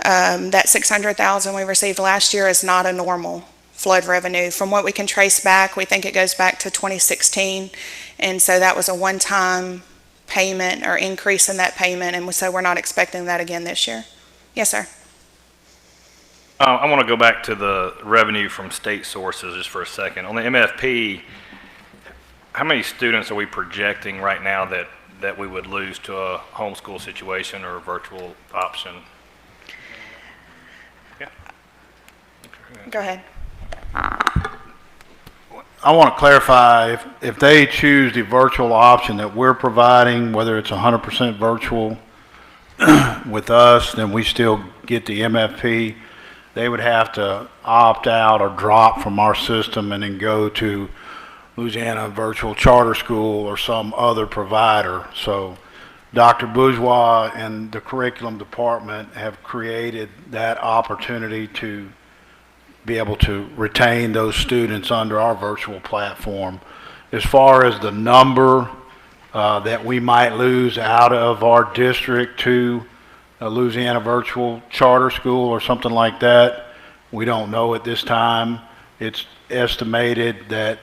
That 600,000 we received last year is not a normal flood revenue. From what we can trace back, we think it goes back to 2016, and so that was a one-time payment or increase in that payment, and so we're not expecting that again this year. Yes, sir. I want to go back to the revenue from state sources just for a second. On the MFP, how many students are we projecting right now that we would lose to a homeschool situation or a virtual option? Yeah. Go ahead. I want to clarify, if they choose the virtual option that we're providing, whether it's 100% virtual with us, then we still get the MFP. They would have to opt out or drop from our system and then go to Louisiana Virtual Charter School or some other provider. So Dr. Bourgeois and the curriculum department have created that opportunity to be able to retain those students under our virtual platform. As far as the number that we might lose out of our district to a Louisiana Virtual Charter School or something like that, we don't know at this time. It's estimated that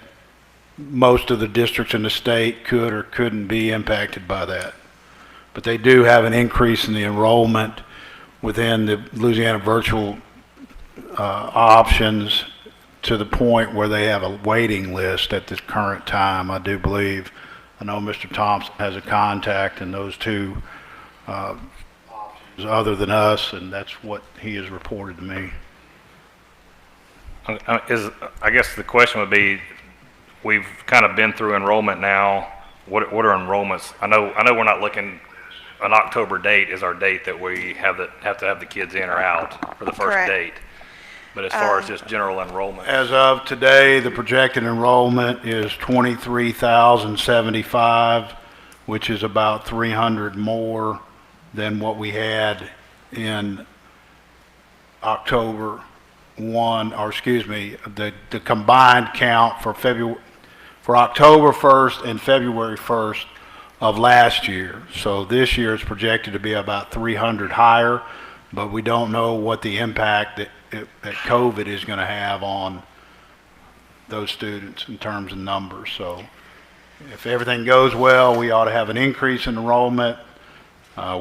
most of the districts in the state could or couldn't be impacted by that. But they do have an increase in the enrollment within the Louisiana Virtual options to the point where they have a waiting list at this current time, I do believe. I know Mr. Thompson has a contact in those two options other than us, and that's what he has reported to me. I guess the question would be, we've kind of been through enrollment now. What are enrollments? I know we're not looking. An October date is our date that we have to have the kids in or out for the first Correct. date. But as far as just general enrollment, As of today, the projected enrollment is 23,075, which is about 300 more than what we had in October 1, or excuse me, the combined count for October 1st and February 1st of last year. So this year is projected to be about 300 higher, but we don't know what the impact that COVID is going to have on those students in terms of numbers. So if everything goes well, we ought to have an increase in enrollment.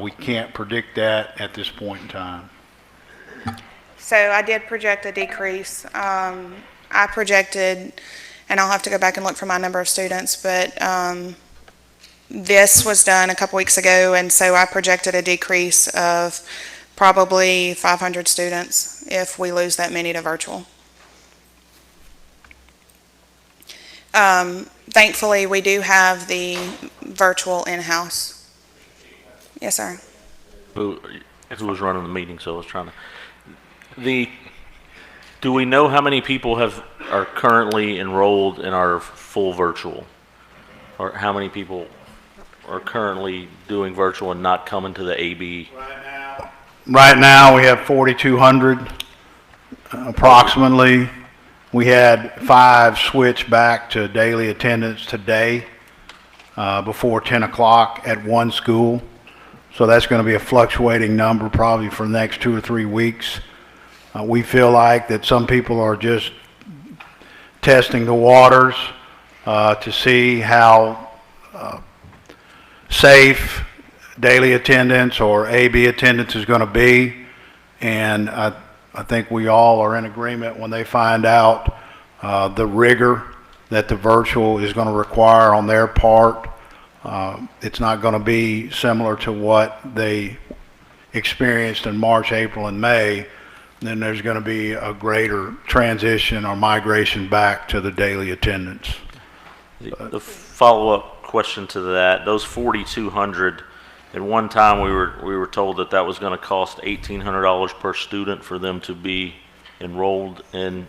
We can't predict that at this point in time. So I did project a decrease. I projected, and I'll have to go back and look for my number of students, but this was done a couple weeks ago, and so I projected a decrease of probably 500 students if we lose that many to virtual. Thankfully, we do have the virtual in-house. Yes, sir. Who was running the meeting, so I was trying to. Do we know how many people are currently enrolled in our full virtual? Or how many people are currently doing virtual and not coming to the AB? Right now, we have 4,200 approximately. We had 5 switch back to daily attendance today before 10 o'clock at one school. So that's going to be a fluctuating number probably for the next 2 or 3 weeks. We feel like that some people are just testing the waters to see how safe daily attendance or AB attendance is going to be, and I think we all are in agreement when they find out the rigor that the virtual is going to require on their part. It's not going to be similar to what they experienced in March, April, and May. Then there's going to be a greater transition or migration back to the daily attendance. The follow-up question to that, those 4,200, at one time we were told that was going to cost $1,800 per student for them to be enrolled in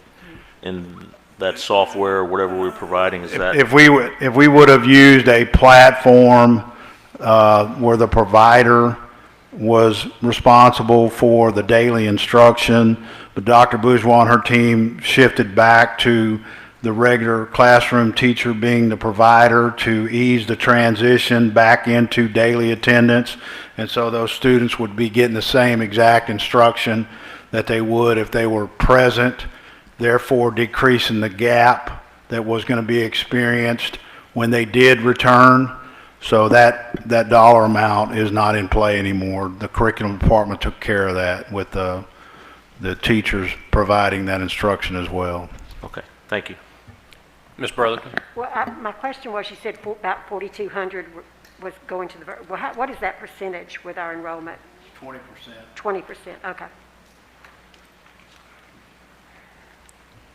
that software or whatever we're providing. Is that if we would have used a platform where the provider was responsible for the daily instruction, but Dr. Bourgeois and her team shifted back to the regular classroom teacher being the provider to ease the transition back into daily attendance. And so those students would be getting the same exact instruction that they would if they were present, therefore decreasing the gap that was going to be experienced when they did return. So that dollar amount is not in play anymore. The curriculum department took care of that with the teachers providing that instruction as well. Okay, thank you. Ms. Brotherton? Well, my question was, you said about 4,200 was going to the, well, what is that percentage with our enrollment? 20%. 20%, okay.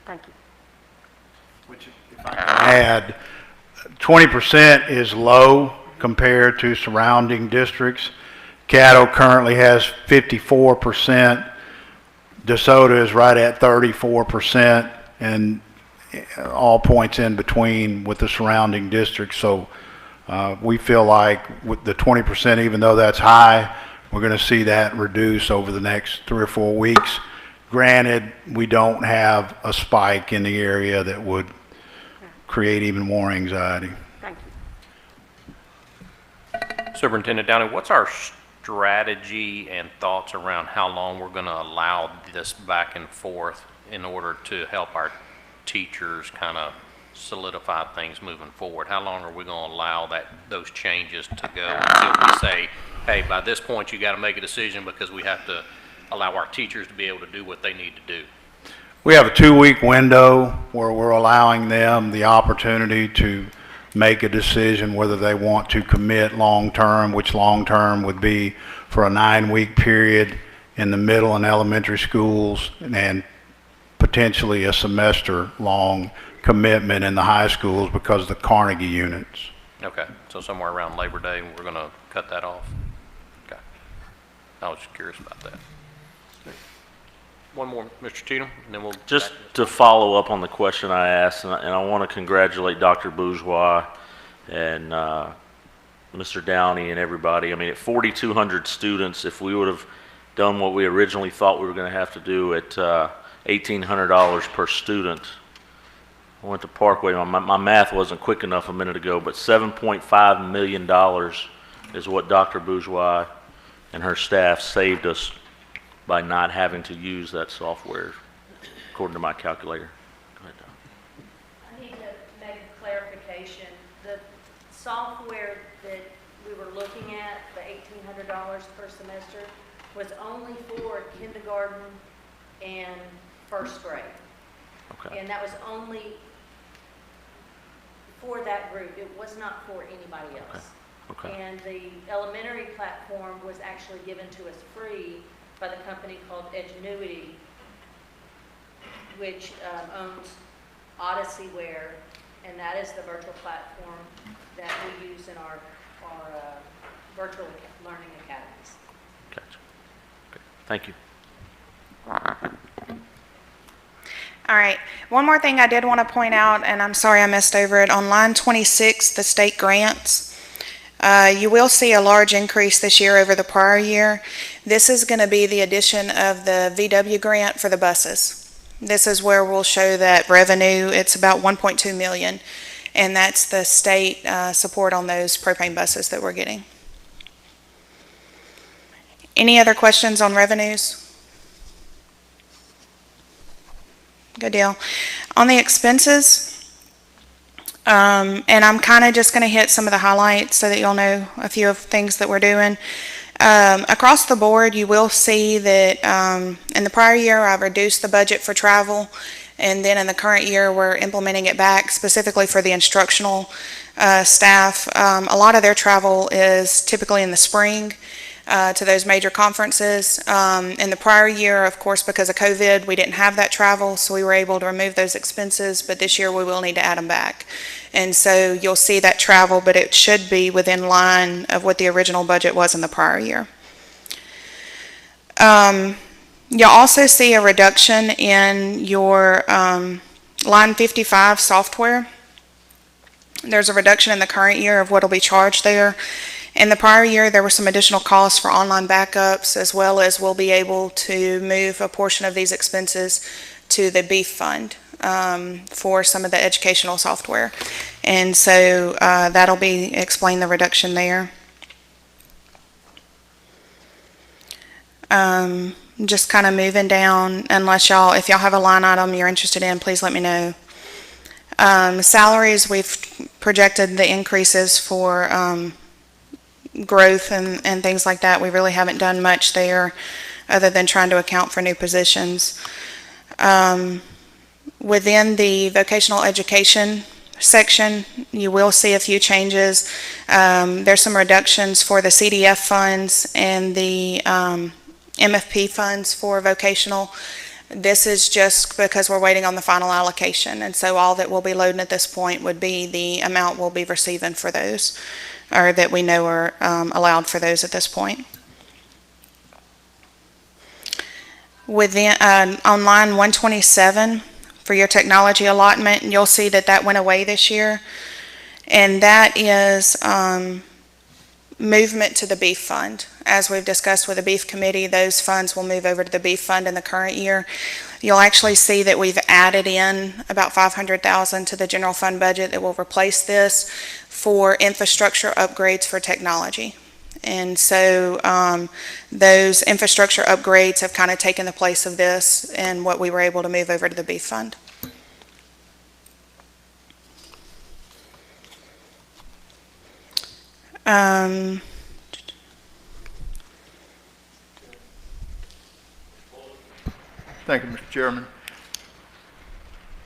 Thank you. Which, if I can add, 20% is low compared to surrounding districts. Caddo currently has 54%. DeSoto is right at 34%, and all points in between with the surrounding districts. So we feel like with the 20%, even though that's high, we're going to see that reduce over the next 3 or 4 weeks. Granted, we don't have a spike in the area that would create even more anxiety. Thank you. Superintendent Downey, what's our strategy and thoughts around how long we're going to allow this back and forth in order to help our teachers kind of solidify things moving forward? How long are we going to allow those changes to go until we say, hey, by this point you got to make a decision because we have to allow our teachers to be able to do what they need to do? We have a 2-week window where we're allowing them the opportunity to make a decision whether they want to commit long-term, which long-term would be for a 9-week period in the middle and elementary schools, and potentially a semester-long commitment in the high schools because of the Carnegie units. Okay, so somewhere around Labor Day, we're going to cut that off? Okay. I was just curious about that. One more, Mr. Cheatham, and then we'll... Just to follow up on the question I asked, and I want to congratulate Dr. Bourgeois and Mr. Downey and everybody. I mean, at 4,200 students, if we would have done what we originally thought we were going to have to do at $1,800 per student, I went to Parkway. My math wasn't quick enough a minute ago, but $7.5 million is what Dr. Bourgeois and her staff saved us by not having to use that software, according to my calculator. Go ahead, Don. I need to make a clarification. The software that we were looking at, the $1,800 per semester, was only for kindergarten and first grade. Okay. And that was only for that group. It was not for anybody else. Okay. And the elementary platform was actually given to us free by the company called Edgenuity, which owns Odysseyware, and that is the virtual platform that we use in our virtual learning academies. Gotcha. Okay. Thank you. All right. One more thing I did want to point out, and I'm sorry I missed over it. On line 26, the state grants, you will see a large increase this year over the prior year. This is going to be the addition of the VW grant for the buses. This is where we'll show that revenue. It's about $1.2 million, and that's the state support on those propane buses that we're getting. Any other questions on revenues? Good deal. On the expenses, and I'm kind of just going to hit some of the highlights so that you'll know a few of things that we're doing. Across the board, you will see that in the prior year, I've reduced the budget for travel, and then in the current year, we're implementing it back specifically for the instructional staff. A lot of their travel is typically in the spring to those major conferences. In the prior year, of course, because of COVID, we didn't have that travel, so we were able to remove those expenses, but this year we will need to add them back. And so you'll see that travel, but it should be within line of what the original budget was in the prior year. You'll also see a reduction in your line 55 software. There's a reduction in the current year of what will be charged there. In the prior year, there were some additional costs for online backups, as well as we'll be able to move a portion of these expenses to the BEEF fund. for some of the educational software. And so that'll be, explain the reduction there. Just kind of moving down, unless y'all, if y'all have a line item you're interested in, please let me know. Salaries, we've projected the increases for growth and things like that. We really haven't done much there other than trying to account for new positions. Within the vocational education section, you will see a few changes. There's some reductions for the CDF funds and the MFP funds for vocational. This is just because we're waiting on the final allocation, and so all that we'll be loading at this point would be the amount we'll be receiving for those, or that we know are allowed for those at this point. Within, on line 127, for your technology allotment, you'll see that that went away this year, and that is movement to the beef fund. As we've discussed with the beef committee, those funds will move over to the beef fund in the current year. You'll actually see that we've added in about $500,000 to the general fund budget that will replace this for infrastructure upgrades for technology. And so those infrastructure upgrades have kind of taken the place of this and what we were able to move over to the beef fund. Thank you, Mr. Chairman.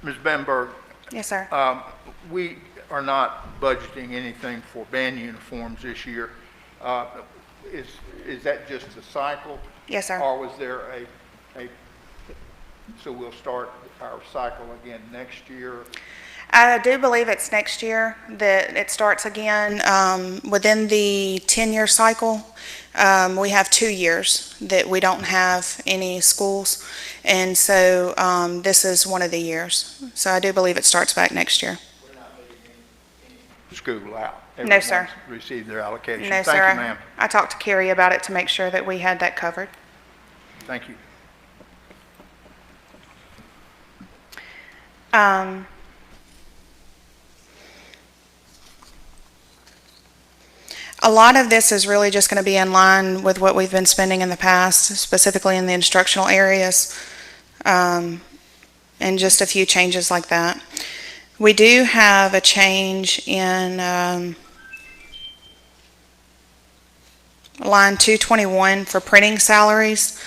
Ms. Bamberg, Yes, sir. we are not budgeting anything for band uniforms this year. Is that just a cycle? Yes, sir. Or was there so we'll start our cycle again next year? I do believe it's next year that it starts again. Within the 10-year cycle, we have 2 years that we don't have any schools. And so this is one of the years. So I do believe it starts back next year. We're not moving any school out. No, sir. Everyone's received their allocation. No, Thank sir. you, ma'am. I talked to Carrie about it to make sure that we had that covered. Thank you. A lot of this is really just going to be in line with what we've been spending in the past, specifically in the instructional areas, and just a few changes like that. We do have a change in line 221 for printing salaries.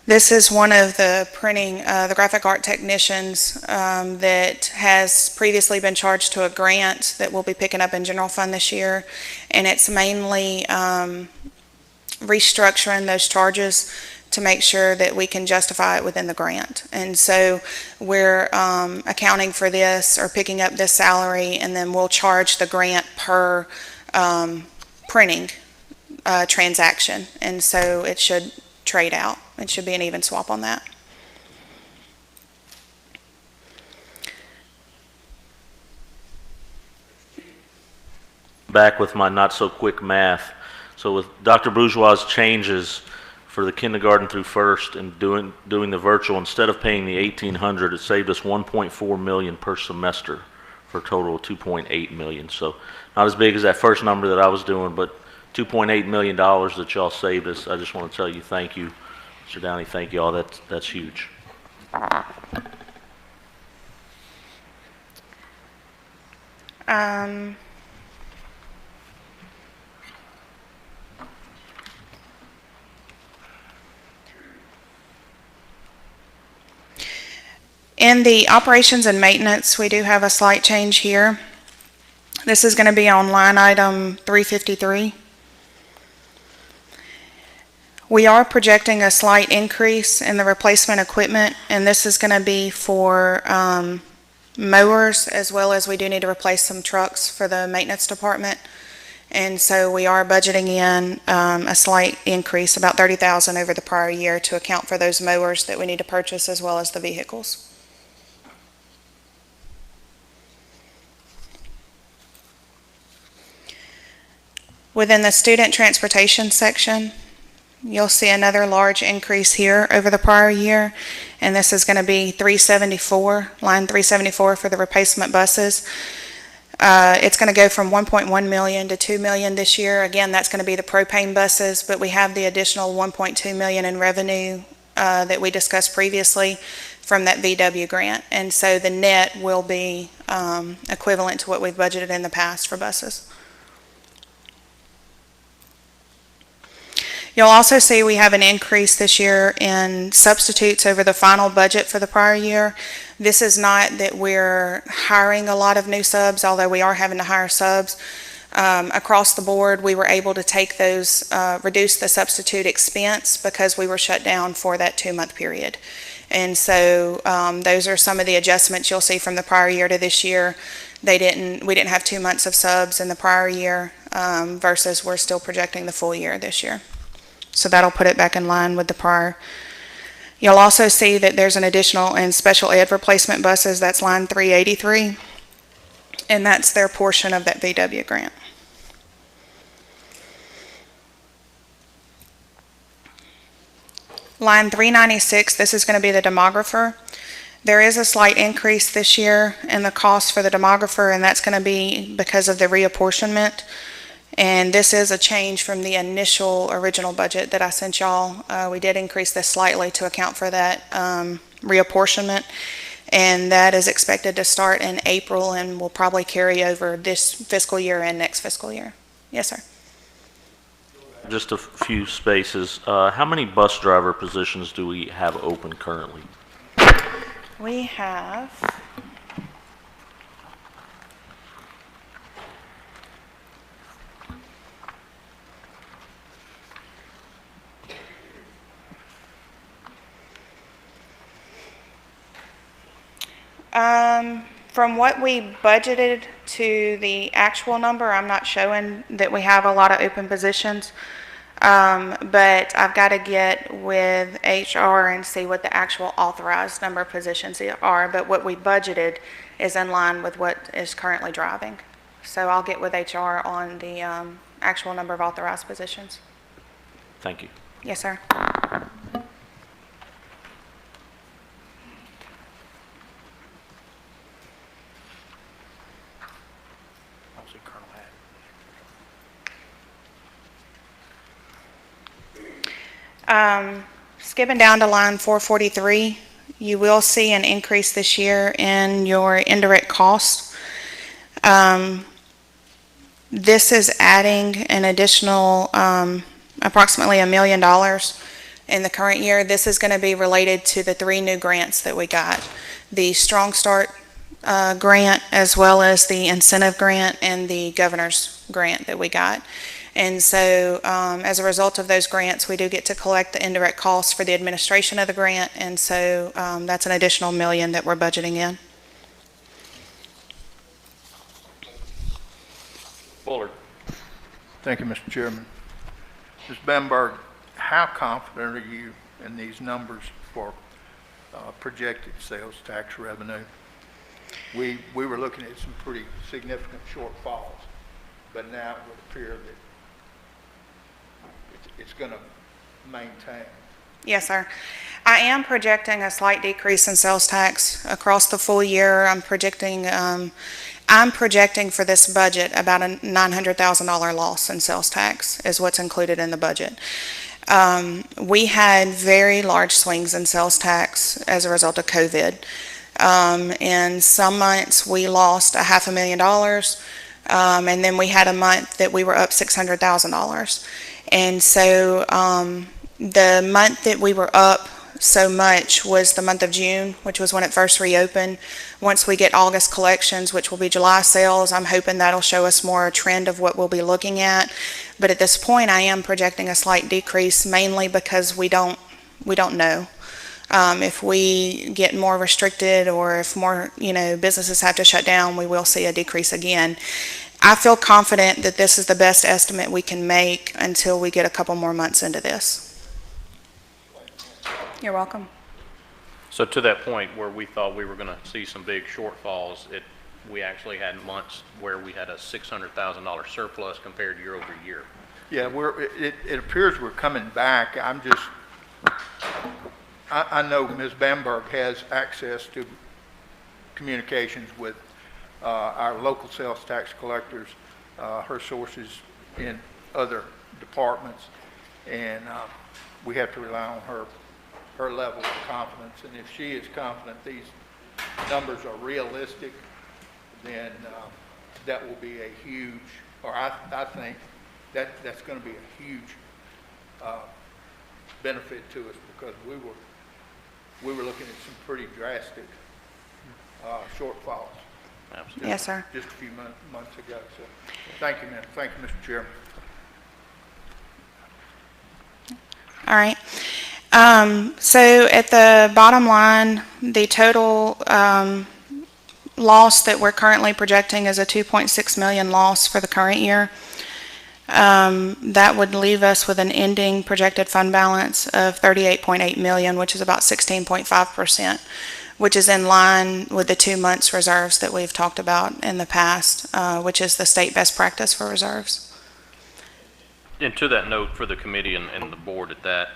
This is one of the printing, the graphic art technicians that has previously been charged to a grant that we'll be picking up in general fund this year. And it's mainly restructuring those charges to make sure that we can justify it within the grant. And so we're accounting for this or picking up this salary, and then we'll charge the grant per printing transaction. And so it should trade out. It should be an even swap on that. Back with my not-so-quick math. So with Dr. Bourgeois' changes for the kindergarten through first and doing the virtual, instead of paying the $1,800, it saved us $1.4 million per semester for a total of $2.8 million. So not as big as that first number that I was doing, but $2.8 million that y'all saved us. I just want to tell you thank you. Mr. Downey, thank you all. That's huge. In the operations and maintenance, we do have a slight change here. This is going to be on line item 353. We are projecting a slight increase in the replacement equipment, and this is going to be for mowers, as well as we do need to replace some trucks for the maintenance department. And so we are budgeting in a slight increase, about $30,000 over the prior year, to account for those mowers that we need to purchase, as well as the vehicles. Within the student transportation section, you'll see another large increase here over the prior year, and this is going to be 374, line 374 for the replacement buses. It's going to go from 1.1 million to 2 million this year. Again, that's going to be the propane buses, but we have the additional 1.2 million in revenue that we discussed previously from that VW grant. And so the net will be equivalent to what we've budgeted in the past for buses. You'll also see we have an increase this year in substitutes over the final budget for the prior year. This is not that we're hiring a lot of new subs, although we are having to hire subs. Across the board, we were able to take those, reduce the substitute expense because we were shut down for that 2-month period. And so those are some of the adjustments you'll see from the prior year to this year. We didn't have 2 months of subs in the prior year versus we're still projecting the full year this year. So that'll put it back in line with the prior. You'll also see that there's an additional in special ed replacement buses, that's line 383, and that's their portion of that VW grant. Line 396, this is going to be the demographer. There is a slight increase this year in the cost for the demographer, and that's going to be because of the reapportionment. And this is a change from the original budget that I sent y'all. We did increase this slightly to account for that reapportionment, and that is expected to start in April and will probably carry over this fiscal year and next fiscal year. Yes, sir. Just a few spaces. How many bus driver positions do we have open currently? We have... From what we budgeted to the actual number, I'm not showing that we have a lot of open positions. But I've got to get with HR and see what the actual authorized number of positions are. But what we budgeted is in line with what is currently driving. So I'll get with HR on the actual number of authorized positions. Thank you. Yes, sir. Skipping down to line 443, you will see an increase this year in your indirect costs. This is adding an additional approximately $1 million in the current year. This is going to be related to the 3 new grants that we got. The Strong Start grant, as well as the incentive grant and the governor's grant that we got. And so as a result of those grants, we do get to collect the indirect costs for the administration of the grant, and so that's an additional $1 million that we're budgeting in. Bullard. Thank you, Mr. Chairman. Ms. Bamberg, how confident are you in these numbers for projected sales tax revenue? We were looking at some pretty significant shortfalls, but now it would appear that it's going to maintain. Yes, sir. I am projecting a slight decrease in sales tax across the full year. I'm projecting for this budget about a $900,000 loss in sales tax is what's included in the budget. We had very large swings in sales tax as a result of COVID. In some months, we lost $500,000, and then we had a month that we were up $600,000. And so the month that we were up so much was the month of June, which was when it first reopened. Once we get August collections, which will be July sales, I'm hoping that'll show us more a trend of what we'll be looking at. But at this point, I am projecting a slight decrease, mainly because we don't know. If we get more restricted or if more, businesses have to shut down, we will see a decrease again. I feel confident that this is the best estimate we can make until we get a couple more months into this. You're welcome. So to that point where we thought we were going to see some big shortfalls, we actually had months where we had a $600,000 surplus compared year over year. Yeah, it appears we're coming back. I know Ms. Bamberg has access to communications with our local sales tax collectors, her sources in other departments, and we have to rely on her level of confidence. And if she is confident these numbers are realistic, then that will be a huge, or I think that's going to be a huge benefit to us, because we were looking at some pretty drastic shortfalls. Absolutely. Yes, sir. Just a few months ago. So, thank you, ma'am. Thank you, Mr. Chairman. All right. So at the bottom line, the total loss that we're currently projecting is a 2.6 million loss for the current year. That would leave us with an ending projected fund balance of 38.8 million, which is about 16.5%, which is in line with the 2 months reserves that we've talked about in the past, which is the state best practice for reserves. And to that note, for the committee and the board at that,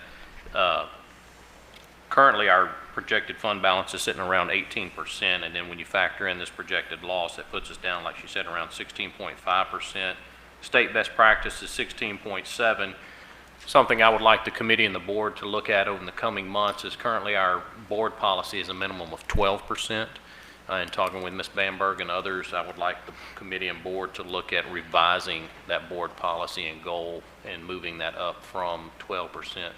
currently our projected fund balance is sitting around 18%, and then when you factor in this projected loss, that puts us down, like you said, around 16.5%. State best practice is 16.7. Something I would like the committee and the board to look at over the coming months is currently our board policy is a minimum of 12%. And talking with Ms. Bamberg and others, I would like the committee and board to look at revising that board policy and goal and moving that up from 12%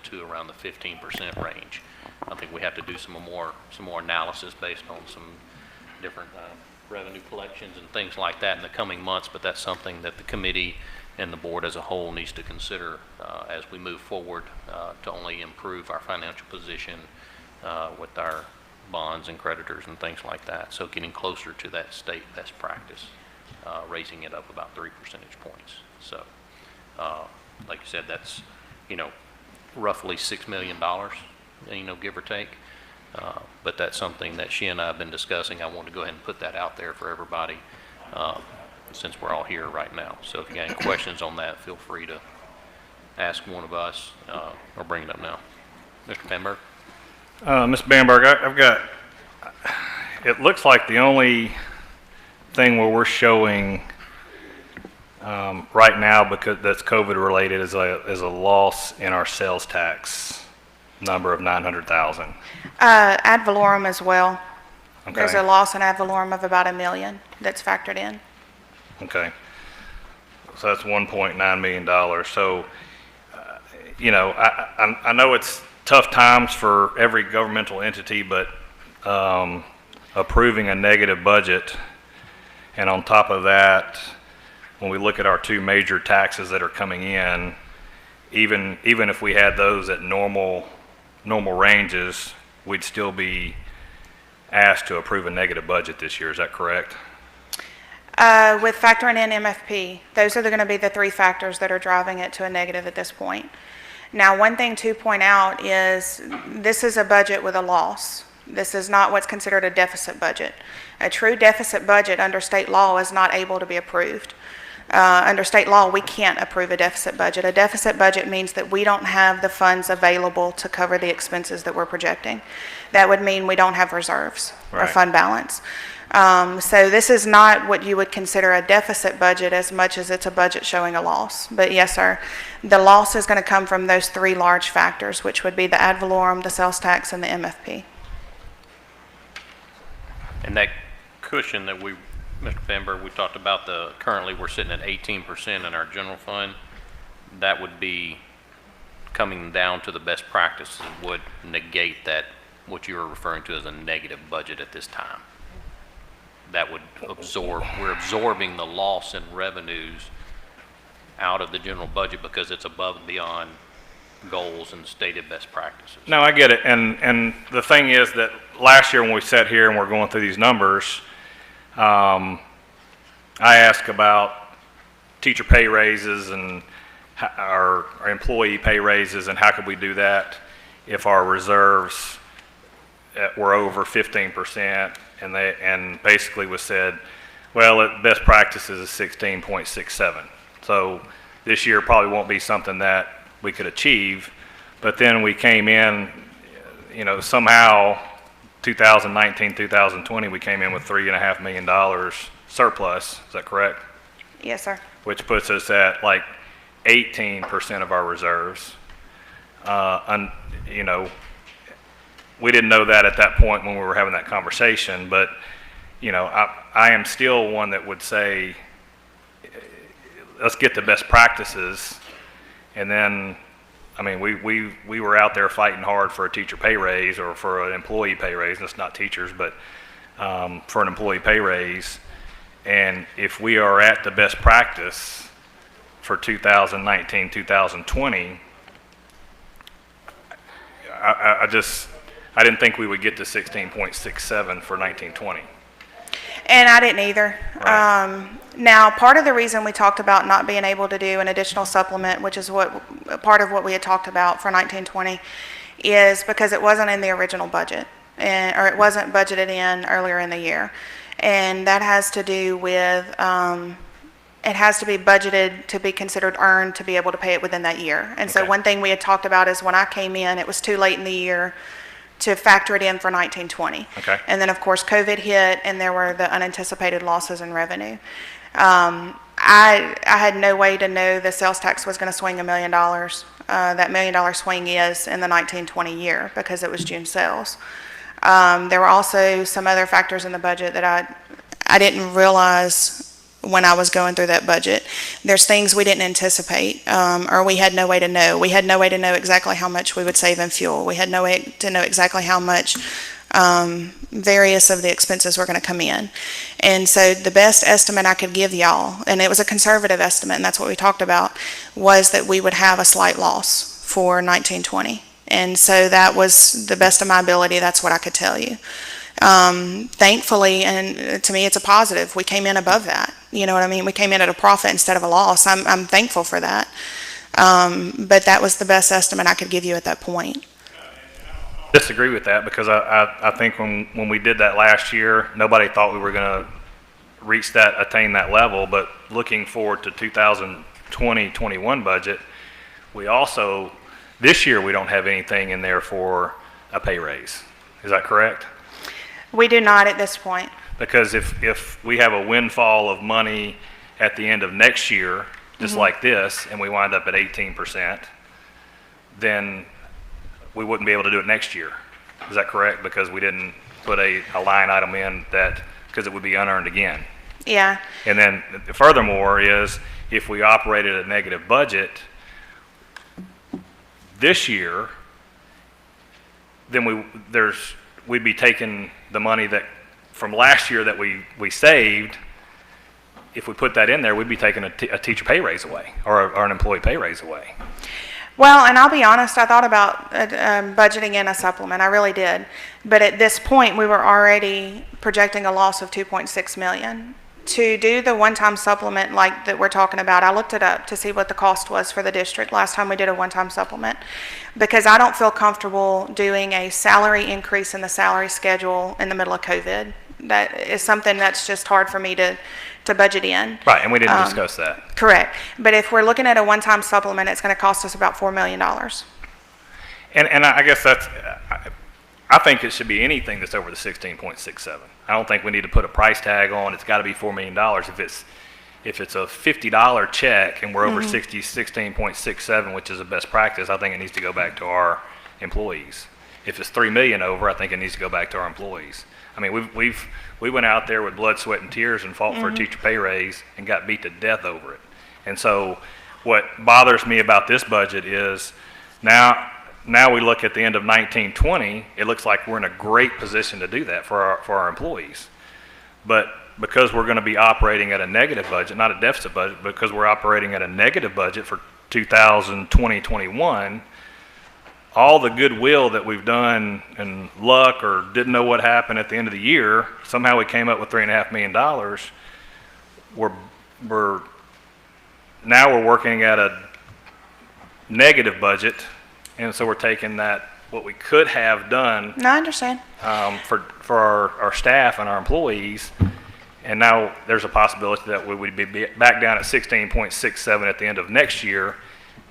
to around the 15% range. I think we have to do some more analysis based on some different revenue collections and things like that in the coming months, but that's something that the committee and the board as a whole needs to consider as we move forward to only improve our financial position with our bonds and creditors and things like that. So getting closer to that state best practice, raising it up about 3 percentage points. So, like you said, that's, roughly $6 million, give or take. But that's something that she and I have been discussing. I want to go ahead and put that out there for everybody since we're all here right now. So if you got any questions on that, feel free to ask one of us or bring it up now. Mr. Bamberg? Ms. Bamberg, I've got, it looks like the only thing where we're showing right now, because that's COVID related, is a loss in our sales tax number of 900,000. Ad valorem as well. Okay. There's a loss in ad valorem of about $1 million that's factored in. Okay. So that's $1.9 million. So, I know it's tough times for every governmental entity, but approving a negative budget, and on top of that, when we look at our two major taxes that are coming in, even if we had those at normal ranges, we'd still be asked to approve a negative budget this year. Is that correct? With factoring in MFP, those are going to be the 3 factors that are driving it to a negative at this point. Now, one thing to point out is this is a budget with a loss. This is not what's considered a deficit budget. A true deficit budget under state law is not able to be approved. Under state law, we can't approve a deficit budget. A deficit budget means that we don't have the funds available to cover the expenses that we're projecting. That would mean we don't have reserves or Right. fund balance. So this is not what you would consider a deficit budget as much as it's a budget showing a loss. But yes, sir, the loss is going to come from those 3 large factors, which would be the ad valorem, the sales tax, and the MFP. And that cushion that Mr. Bamberg, we talked about currently we're sitting at 18% in our general fund. That would be coming down to the best practices would negate that, what you were referring to as a negative budget at this time. That would we're absorbing the loss in revenues out of the general budget because it's above and beyond goals and stated best practices. No, I get it. And the thing is that last year when we sat here and we're going through these numbers, I asked about teacher pay raises and our employee pay raises and how could we do that if our reserves were over 15%, and basically was said, well, best practices is 16.67. So this year probably won't be something that we could achieve. But then we came in, somehow 2019, 2020, we came in with $3.5 million surplus. Is that correct? Yes, sir. Which puts us at like 18% of our reserves. We didn't know that at that point when we were having that conversation, but, I am still one that would say, let's get the best practices. And then, we were out there fighting hard for a teacher pay raise or for an employee pay raise. That's not teachers, but for an employee pay raise. And if we are at the best practice for 2019, 2020, I didn't think we would get to 16.67 for 1920. And I didn't either. Right. Now, part of the reason we talked about not being able to do an additional supplement, which is part of what we had talked about for 1920, is because it wasn't in the original budget, or it wasn't budgeted in earlier in the year. And that has to do with, it has to be budgeted to be considered earned to be able to pay it within that year. And so Okay. one thing we had talked about is when I came in, it was too late in the year to factor it in for 1920. Okay. And then, of course, COVID hit, and there were the unanticipated losses in revenue. I had no way to know the sales tax was going to swing $1 million. That $1 million swing is in the 1920 year because it was June sales. There were also some other factors in the budget that I didn't realize when I was going through that budget. There's things we didn't anticipate, or we had no way to know. We had no way to know exactly how much we would save in fuel. We had no way to know exactly how much various of the expenses were going to come in. And so the best estimate I could give y'all, and it was a conservative estimate, and that's what we talked about, was that we would have a slight loss for 1920. And so that was the best of my ability. That's what I could tell you. Thankfully, and to me it's a positive, we came in above that. You know what I mean? We came in at a profit instead of a loss. I'm thankful for that. But that was the best estimate I could give you at that point. Disagree with that because I think when we did that last year, nobody thought we were going to attain that level. But looking forward to 2020-21 budget, we also, this year we don't have anything in there for a pay raise. Is that correct? We do not at this point. Because if we have a windfall of money at the end of next year, just like this, and we wind up at 18%, then we wouldn't be able to do it next year. Is that correct? Because we didn't put a line item in that, because it would be unearned again. Yeah. And then furthermore is, if we operated a negative budget this year, then we'd be taking the money that from last year that we saved. If we put that in there, we'd be taking a teacher pay raise away or an employee pay raise away. Well, and I'll be honest, I thought about budgeting in a supplement. I really did. But at this point, we were already projecting a loss of $2.6 million. To do the one-time supplement like that we're talking about, I looked it up to see what the cost was for the district last time we did a one-time supplement, because I don't feel comfortable doing a salary increase in the salary schedule in the middle of COVID. That is something that's just hard for me to budget in. Right, and we didn't discuss that. Correct. But if we're looking at a one-time supplement, it's going to cost us about $4 million. And I guess I think it should be anything that's over the 16.67. I don't think we need to put a price tag on. It's got to be $4 million. If it's a $50 check and we're over 16.67, which is the best practice, I think it needs to go back to our employees. If it's $3 million over, I think it needs to go back to our employees. I mean, we went out there with blood, sweat, and tears and fought for a teacher pay raise and got beat to death over it. And so what bothers me about this budget is now we look at the end of 1920, it looks like we're in a great position to do that for our employees. But because we're going to be operating at a negative budget, not a deficit budget, because we're operating at a negative budget for 2020-21, all the goodwill that we've done and luck or didn't know what happened at the end of the year, somehow we came up with $3.5 million. We're working at a negative budget, and so we're taking that, what we could have done No, I understand. for our staff and our employees, And now there's a possibility that we would be back down at 16.67 at the end of next year,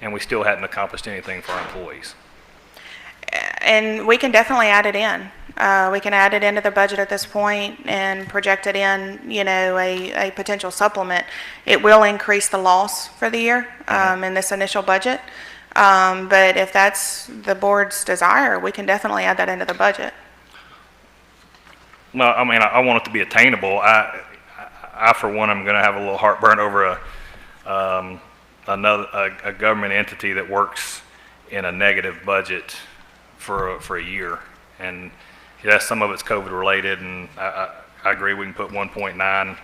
and we still hadn't accomplished anything for our employees. And we can definitely add it in. We can add it into the budget at this point and project it in, a potential supplement. It will increase the loss for the year in this initial budget. But if that's the board's desire, we can definitely add that into the budget. No, I mean, I want it to be attainable. I for one, am going to have a little heartburn over a government entity that works in a negative budget for a year. And yes, some of it's COVID related, and I agree we can put $1.9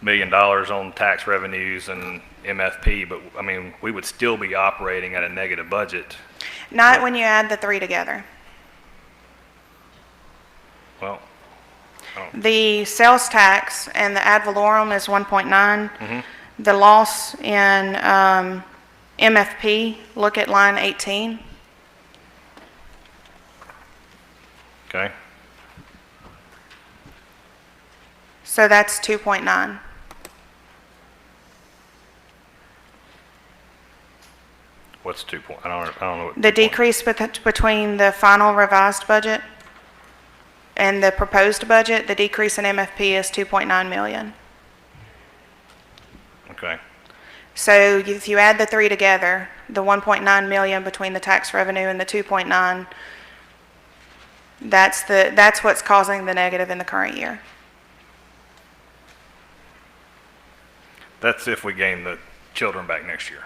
million on tax revenues and MFP, but I mean, we would still be operating at a negative budget. Not when you add the three together. Well, The sales tax and the ad valorem is 1.9. The loss in MFP, look at line 18. okay. So that's 2.9. What's 2 point? I don't know. What The 2 point- decrease between the final revised budget and the proposed budget, the decrease in MFP is 2.9 million. Okay. So if you add the three together, the 1.9 million between the tax revenue and the 2.9, that's what's causing the negative in the current year. That's if we gain the children back next year.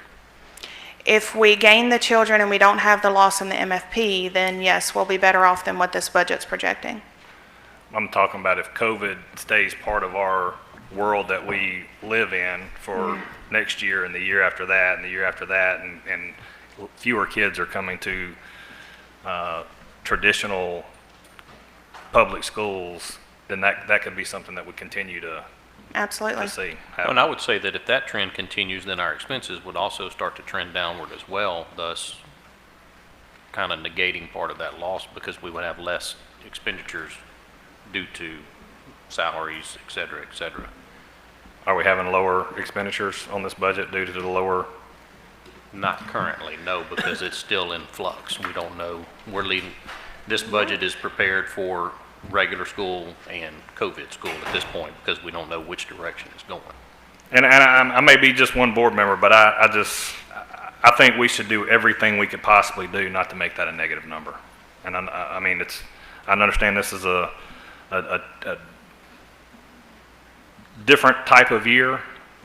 If we gain the children and we don't have the loss in the MFP, then yes, we'll be better off than what this budget's projecting. I'm talking about if COVID stays part of our world that we live in for next year and the year after that and the year after that, and fewer kids are coming to traditional public schools, then that could be something that we continue to Absolutely. see. And I would say that if that trend continues, then our expenses would also start to trend downward as well, thus kind of negating part of that loss because we would have less expenditures due to salaries, et cetera, et cetera. Are we having lower expenditures on this budget due to the lower? Not currently, no, because it's still in flux. We don't know. This budget is prepared for regular school and COVID school at this point because we don't know which direction it's going. And I may be just one board member, but I think we should do everything we could possibly do not to make that a negative number. And I mean, I understand this is a different type of year,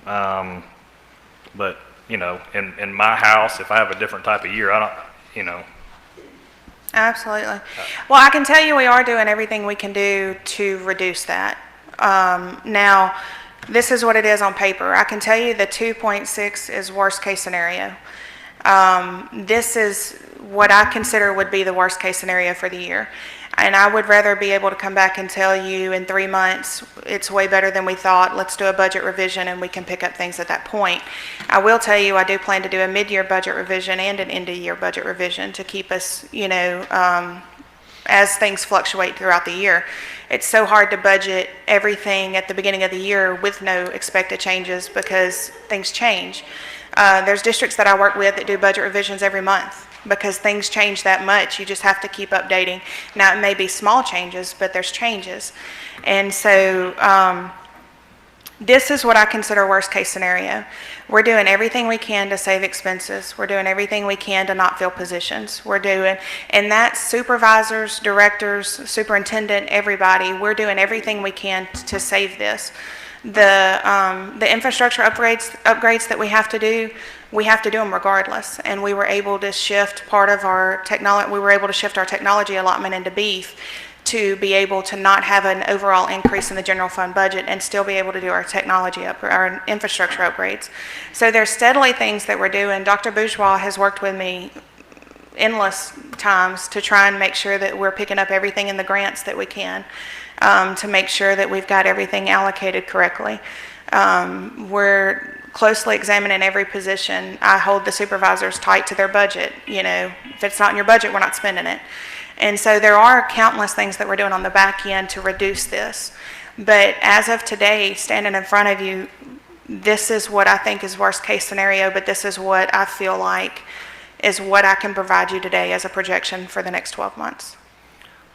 but in my house, if I have a different type of year, Absolutely. Well, I can tell you we are doing everything we can do to reduce that. Now, this is what it is on paper. I can tell you the 2.6 is worst case scenario. This is what I consider would be the worst case scenario for the year. And I would rather be able to come back and tell you in 3 months, it's way better than we thought, let's do a budget revision and we can pick up things at that point. I will tell you, I do plan to do a mid-year budget revision and an end-of-year budget revision to keep us, as things fluctuate throughout the year. It's so hard to budget everything at the beginning of the year with no expected changes because things change. There's districts that I work with that do budget revisions every month because things change that much. You just have to keep updating. Now, it may be small changes, but there's changes. And so this is what I consider worst case scenario. We're doing everything we can to save expenses. We're doing everything we can to not fill positions. And that's supervisors, directors, superintendent, everybody. We're doing everything we can to save this. The infrastructure upgrades that we have to do them regardless. And we were able to shift part of our technology. We were able to shift our technology allotment into beef to be able to not have an overall increase in the general fund budget and still be able to do our our infrastructure upgrades. So there's steadily things that we're doing. Dr. Bourgeois has worked with me endless times to try and make sure that we're picking up everything in the grants that we can. To make sure that we've got everything allocated correctly. We're closely examining every position. I hold the supervisors tight to their budget. If it's not in your budget, we're not spending it. And so there are countless things that we're doing on the back end to reduce this. But as of today, standing in front of you, this is what I think is worst case scenario, but this is what I feel like is what I can provide you today as a projection for the next 12 months.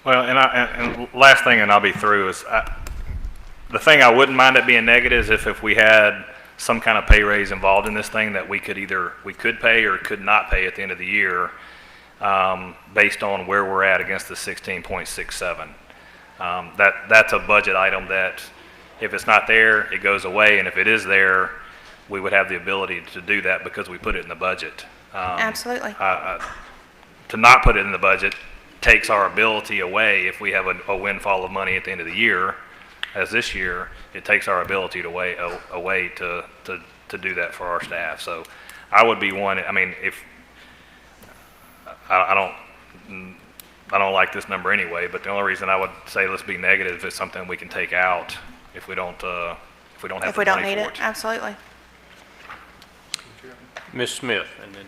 Well, and last thing, and I'll be through, is the thing I wouldn't mind it being negative is if we had some kind of pay raise involved in this thing that we could pay or could not pay at the end of the year, based on where we're at against the 16.67. That's a budget item that if it's not there, it goes away, and if it is there, we would have the ability to do that because we put it in the budget. Absolutely. To not put it in the budget takes our ability away. If we have a windfall of money at the end of the year, as this year, it takes our ability away to do that for our staff. So I would be one, I mean, if, I don't like this number anyway, but the only reason I would say let's be negative is something we can take out if we don't have If we the don't money need for it, absolutely. Ms. Smith, and then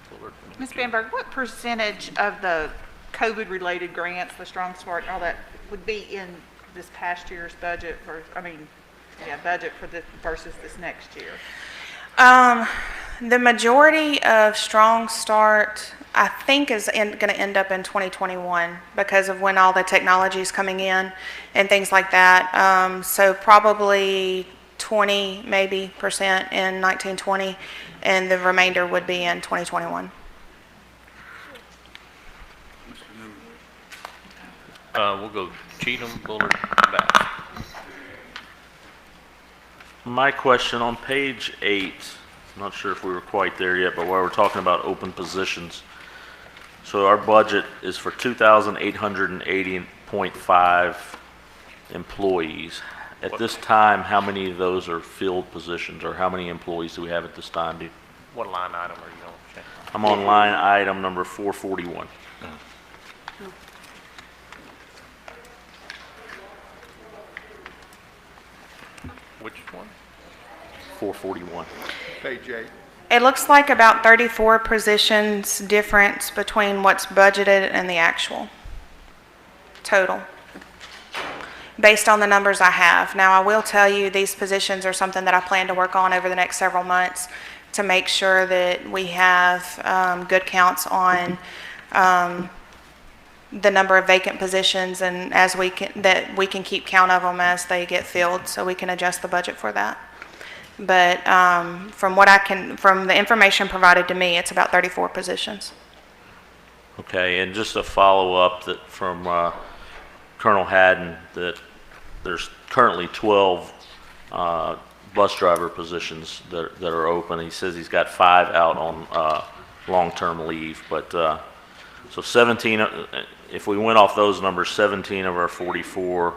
Bullard. Ms. Bamberg, what percentage of the COVID-related grants, the Strong Start and all that, would be in this past year's budget budget for the versus this next year? The majority of Strong Start, I think, is going to end up in 2021 because of when all the technology is coming in and things like that. So probably 20 maybe percent in 1920, and the remainder would be in 2021. We'll go Cheatham, Bullard, Bass. My question on page 8, I'm not sure if we were quite there yet, but while we're talking about open positions, so our budget is for 2,880.5 employees. At this time, how many of those are filled positions, or how many employees do we have at this time? What line item are you on? Shane? I'm on line item number 441. Which one? 441. Page 8. It looks like about 34 positions difference between what's budgeted and the actual total, based on the numbers I have. Now, I will tell you, these positions are something that I plan to work on over the next several months to make sure that we have good counts on the number of vacant positions, and that we can keep count of them as they get filled, so we can adjust the budget for that. But from the information provided to me, it's about 34 positions. Okay, and just a follow-up that from Colonel Haddon, that there's currently 12 bus driver positions that are open. He says he's got 5 out on long-term leave, but so 17, if we went off those numbers, 17 of our 44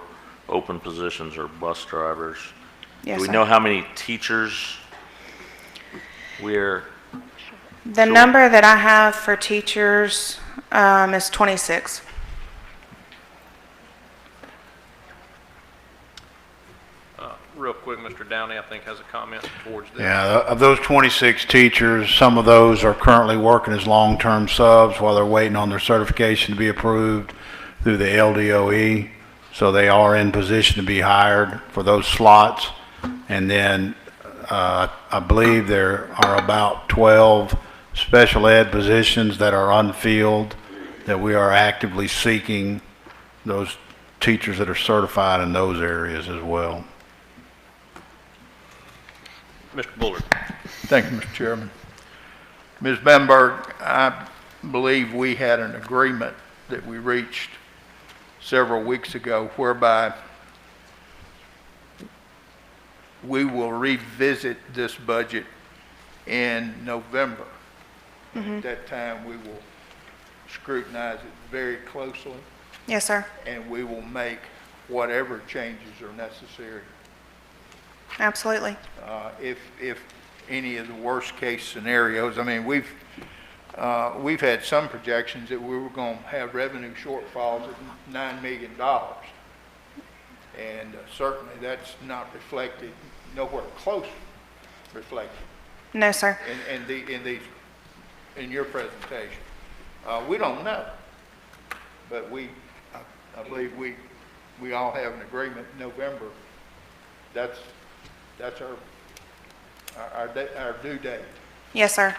open positions are bus drivers. Yes, Do we sir. know how many teachers we're, The number that I have for teachers is 26. Real quick, Mr. Downey, I think, has a comment towards this. Yeah, of those 26 teachers, some of those are currently working as long-term subs while they're waiting on their certification to be approved through the LDOE. So they are in position to be hired for those slots. And then I believe there are about 12 special ed positions that are unfilled, that we are actively seeking those teachers that are certified in those areas as well. Mr. Bullard. Thank you, Mr. Chairman. Ms. Bamberg, I believe we had an agreement that we reached several weeks ago whereby we will revisit this budget in November. At that time, we will scrutinize it very closely, Yes, sir. and we will make whatever changes are necessary. Absolutely. If any of the worst-case scenarios, I mean, we've had some projections that we were going to have revenue shortfalls of $9 million. And certainly that's not reflected, nowhere close reflected No, sir. in your presentation. We don't know, but I believe we we all have an agreement in November, that's our due date. Yes, sir.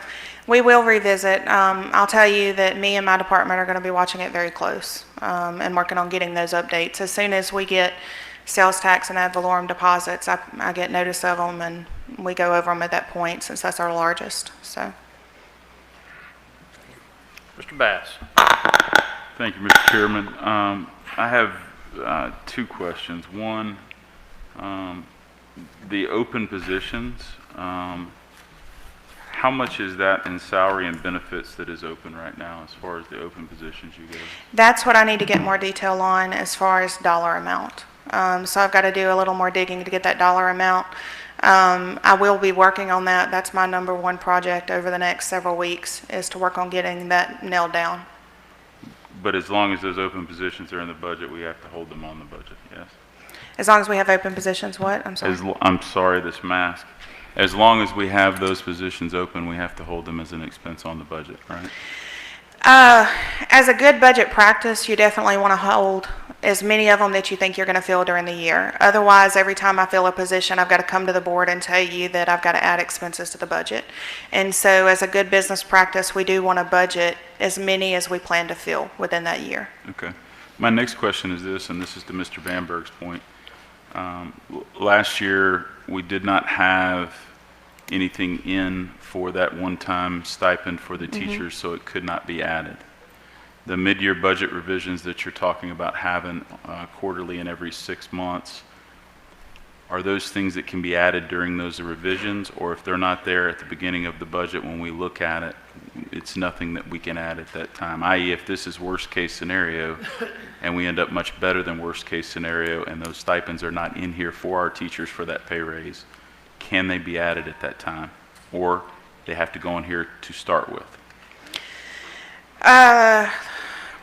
We will revisit. I'll tell you that me and my department are going to be watching it very close and working on getting those updates. As soon as we get sales tax and ad valorem deposits, I get notice of them and we go over them at that point since that's our largest. So, Mr. Bass? Thank you, Mr. Chairman. I have two questions. One, the open positions, how much is that in salary and benefits that is open right now as far as the open positions you gave? that's what I need to get more detail on as far as dollar amount. So I've got to do a little more digging to get that dollar amount. I will be working on that. That's my number one project over the next several weeks, is to work on getting that nailed down. But as long as those open positions are in the budget, we have to hold them on the budget, yes? As long as we have open positions, what? I'm sorry. I'm sorry, this mask. As long as we have those positions open, we have to hold them as an expense on the budget, right? As a good budget practice, you definitely want to hold as many of them that you think you're going to fill during the year. Otherwise, every time I fill a position, I've got to come to the board and tell you that I've got to add expenses to the budget. And so as a good business practice, we do want to budget as many as we plan to fill within that year. Okay. My next question is this, and this is to Mr. Bamberg's point. Last year, we did not have anything in for that one-time stipend for the teachers, so it could not be added. The mid-year budget revisions that you're talking about having quarterly and every 6 months, are those things that can be added during those revisions, or if they're not there at the beginning of the budget when we look at it, it's nothing that we can add at that time? I.e., if this is worst-case scenario and we end up much better than worst-case scenario and those stipends are not in here for our teachers for that pay raise, can they be added at that time? Or they have to go in here to start with?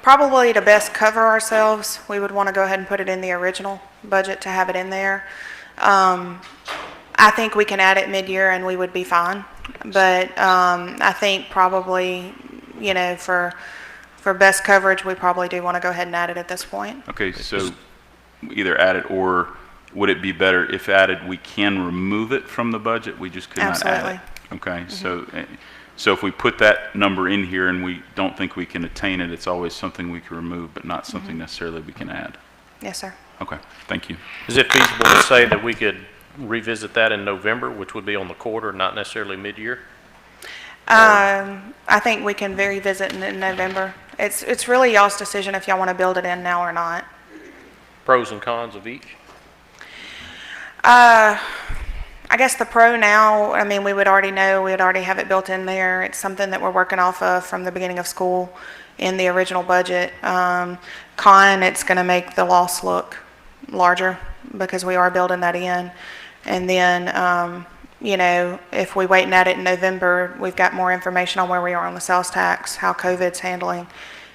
Probably to best cover ourselves, we would want to go ahead and put it in the original budget to have it in there. I think we can add it mid-year and we would be fine. But I think probably, you know, for best coverage, we probably do want to go ahead and add it at this point. Okay, so either add it, or would it be better if added, we can remove it from the budget, we just could not add it? Absolutely. Okay, so if we put that number in here and we don't think we can attain it, it's always something we can remove, but not something necessarily we can add? Yes, sir. Okay, thank you. Is it feasible to say that we could revisit that in November, which would be on the quarter, not necessarily mid-year? I think we can revisit in November. It's really y'all's decision if y'all want to build it in now or not. Pros and cons of each? I guess the pro now, I mean, we would already know, we would already have it built in there. It's something that we're working off of from the beginning of school in the original budget. Con, it's going to make the loss look larger because we are building that in. And then, you know, if we wait and add it in November, we've got more information on where we are on the sales tax, how COVID's handling,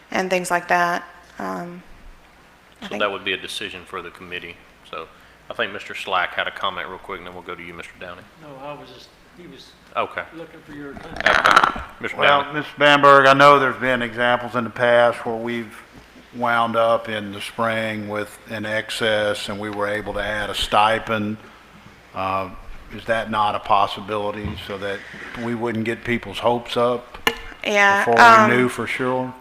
and things like that. So that would be a decision for the committee. So I think Mr. Slack had a comment real quick, and then we'll go to you, Mr. Downey. No, I was just, he was Okay. looking for your attention. Okay. Mr. Well, Downey. Ms. Bamberg, I know there's been examples in the past where we've wound up in the spring with an excess and we were able to add a stipend. Is that not a possibility so that we wouldn't get people's hopes up Yeah. before we knew for sure?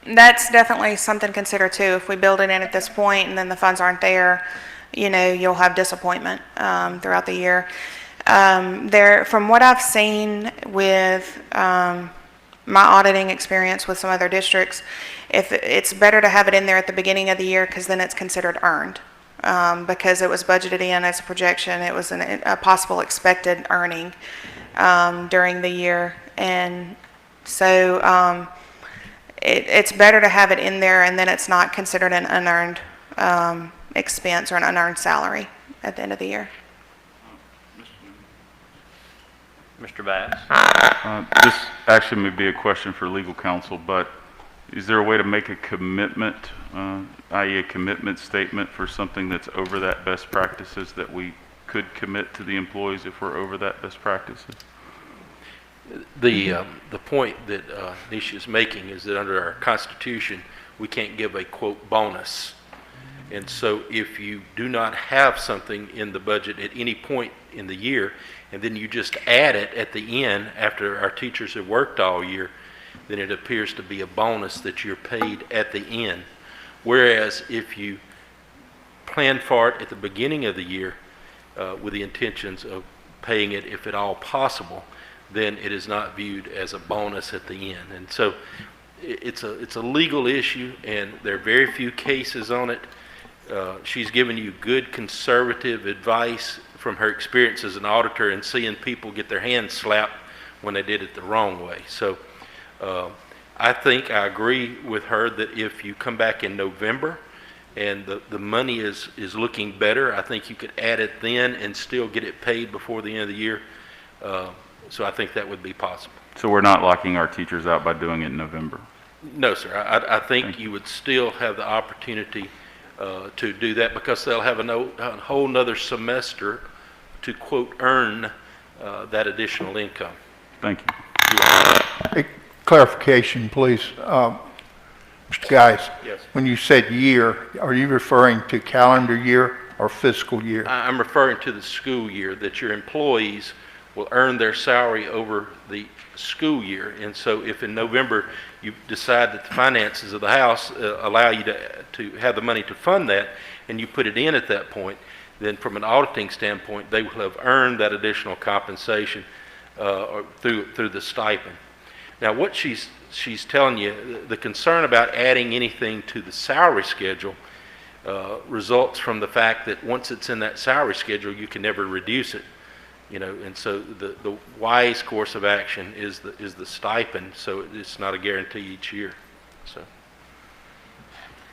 That's definitely something to consider too. If we build it in at this point and then the funds aren't there, you know, you'll have disappointment throughout the year. From what I've seen with my auditing experience with some other districts, if it's better to have it in there at the beginning of the year because then it's considered earned. Because it was budgeted in as a projection, it was a possible expected earning during the year. And so it's better to have it in there and then it's not considered an unearned expense or an unearned salary at the end of the year. Mr. Bass. This actually may be a question for legal counsel, but is there a way to make a commitment, i.e. a commitment statement for something that's over that best practices that we could commit to the employees if we're over that best practices? The point that Nisha is making is that under our Constitution, we can't give a, quote, bonus. And so if you do not have something in the budget at any point in the year, and then you just add it at the end after our teachers have worked all year, then it appears to be a bonus that you're paid at the end. Whereas if you plan for it at the beginning of the year with the intentions of paying it if at all possible, then it is not viewed as a bonus at the end. And so it's a legal issue, and there are very few cases on it. She's given you good conservative advice from her experience as an auditor and seeing people get their hands slapped when they did it the wrong way. So I think I agree with her that if you come back in November and the money is looking better, I think you could add it then and still get it paid before the end of the year. So I think that would be possible. So we're not locking our teachers out by doing it in November? No, sir. I think you would still have the opportunity to do that because they'll have a whole nother semester to, quote, earn that additional income. Thank you. Hey, clarification, please. Mr. Geis? Yes. When you said year, are you referring to calendar year or fiscal year? I'm referring to the school year, that your employees will earn their salary over the school year. And so if in November you decide that the finances of the house allow you to have the money to fund that, and you put it in at that point, then from an auditing standpoint, they will have earned that additional compensation through the stipend. Now, what she's telling you, the concern about adding anything to the salary schedule results from the fact that once it's in that salary schedule, you can never reduce it. You know, and so the wise course of action is the stipend, so it's not a guarantee each year. So,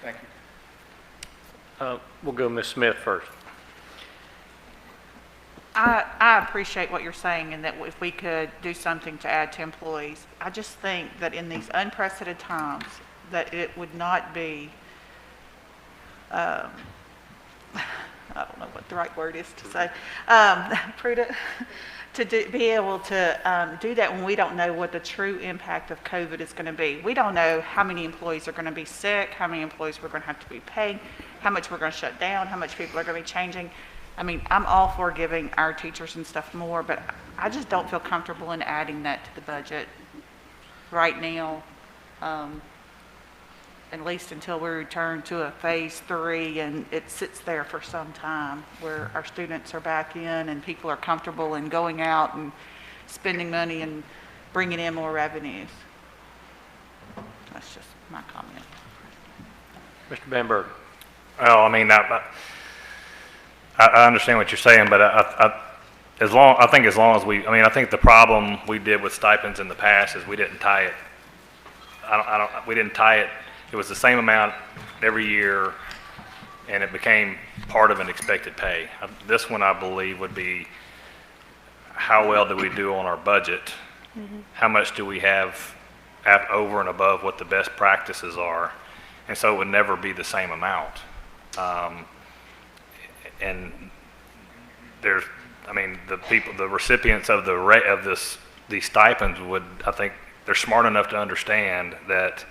Thank you. We'll go Ms. Smith first. I appreciate what you're saying, and that if we could do something to add to employees. I just think that in these unprecedented times, that it would not be, I don't know what the right word is to say, prudent, to be able to do that when we don't know what the true impact of COVID is going to be. We don't know how many employees are going to be sick, how many employees we're going to have to be paying, how much we're going to shut down, how much people are going to be changing. I mean, I'm all for giving our teachers and stuff more, but I just don't feel comfortable in adding that to the budget right now, at least until we return to a phase 3 and it sits there for some time where our students are back in and people are comfortable in going out and spending money and bringing in more revenues. That's just my comment. Mr. Bamberg. Well, I mean, I understand what you're saying, but I think as long as I think the problem we did with stipends in the past is we didn't tie it. We didn't tie it. It was the same amount every year, and it became part of an expected pay. This one, I believe, would be how well do we do on our budget? Mm-hmm. How much do we have over and above what the best practices are? And so it would never be the same amount. And there's, the recipients of these stipends would, I think, they're smart enough to understand that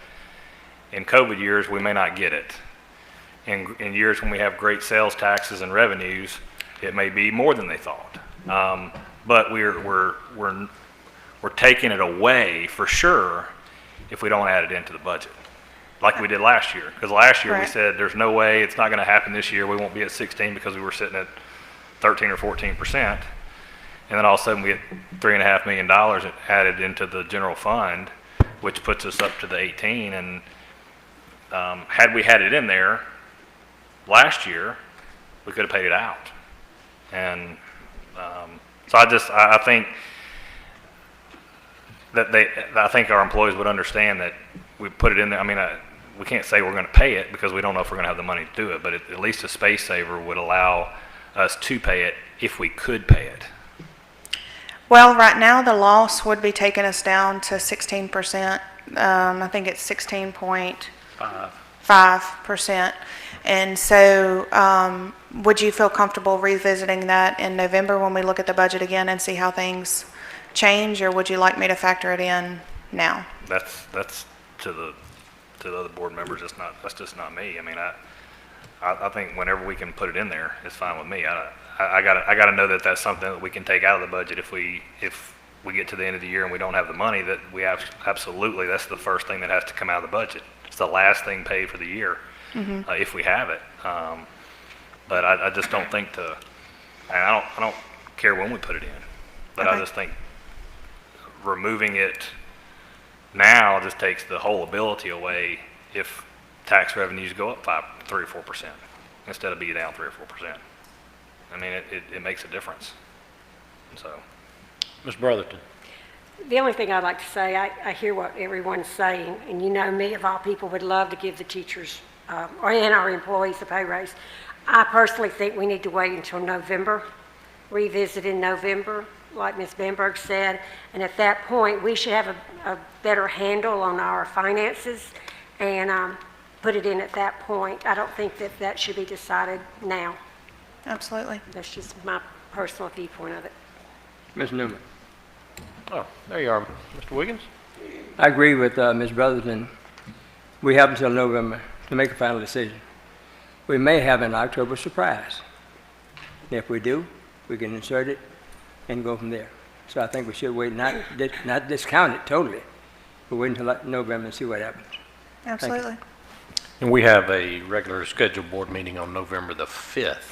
in COVID years, we may not get it. In years when we have great sales taxes and revenues, it may be more than they thought. But we're taking it away for sure if we don't add it into the budget, like we did last year. Because last year we said there's no way it's not going to happen this year. We won't be at 16 because we were sitting at 13 or 14%. And then all of a sudden we get $3.5 million added into the general fund, which puts us up to the 18. And had we had it in there last year, we could have paid it out. And so I think that I think our employees would understand that we put it in there. We can't say we're going to pay it because we don't know if we're going to have the money to do it, but at least a space saver would allow us to pay it if we could pay it. Well, right now, the loss would be taking us down to 16%. I think it's 16.5%. And so would you feel comfortable revisiting that in November when we look at the budget again and see how things change, or would you like me to factor it in now? That's to the other board members. That's just not me. I think whenever we can put it in there, it's fine with me. I gotta know that that's something that we can take out of the budget if we get to the end of the year and we don't have the money, that we have, absolutely, that's the first thing that has to come out of the budget. It's the last thing paid for the year, if we have it. But I just don't think I don't care when we put it in, but I Okay. just think removing it now just takes the whole ability away if tax revenues go up 3 or 4% instead of being down 3 or 4%. I mean, it makes a difference. So, Ms. Brotherton. The only thing I'd like to say, I hear what everyone's saying, and you know me, of all people, would love to give the teachers and our employees a pay raise. I personally think we need to wait until November, revisit in November, like Ms. Bamberg said, and at that point, we should have a better handle on our finances and put it in at that point. I don't think that that should be decided now. Absolutely. That's just my personal viewpoint of it. Ms. Newman. Oh, there you are, Mr. Wiggins. I agree with Ms. Brotherton. We have until November to make a final decision. We may have an October surprise. If we do, we can insert it and go from there. So I think we should wait, not discount it totally, but wait until November and see what happens. Absolutely. And we have a regular scheduled board meeting on November the 5th,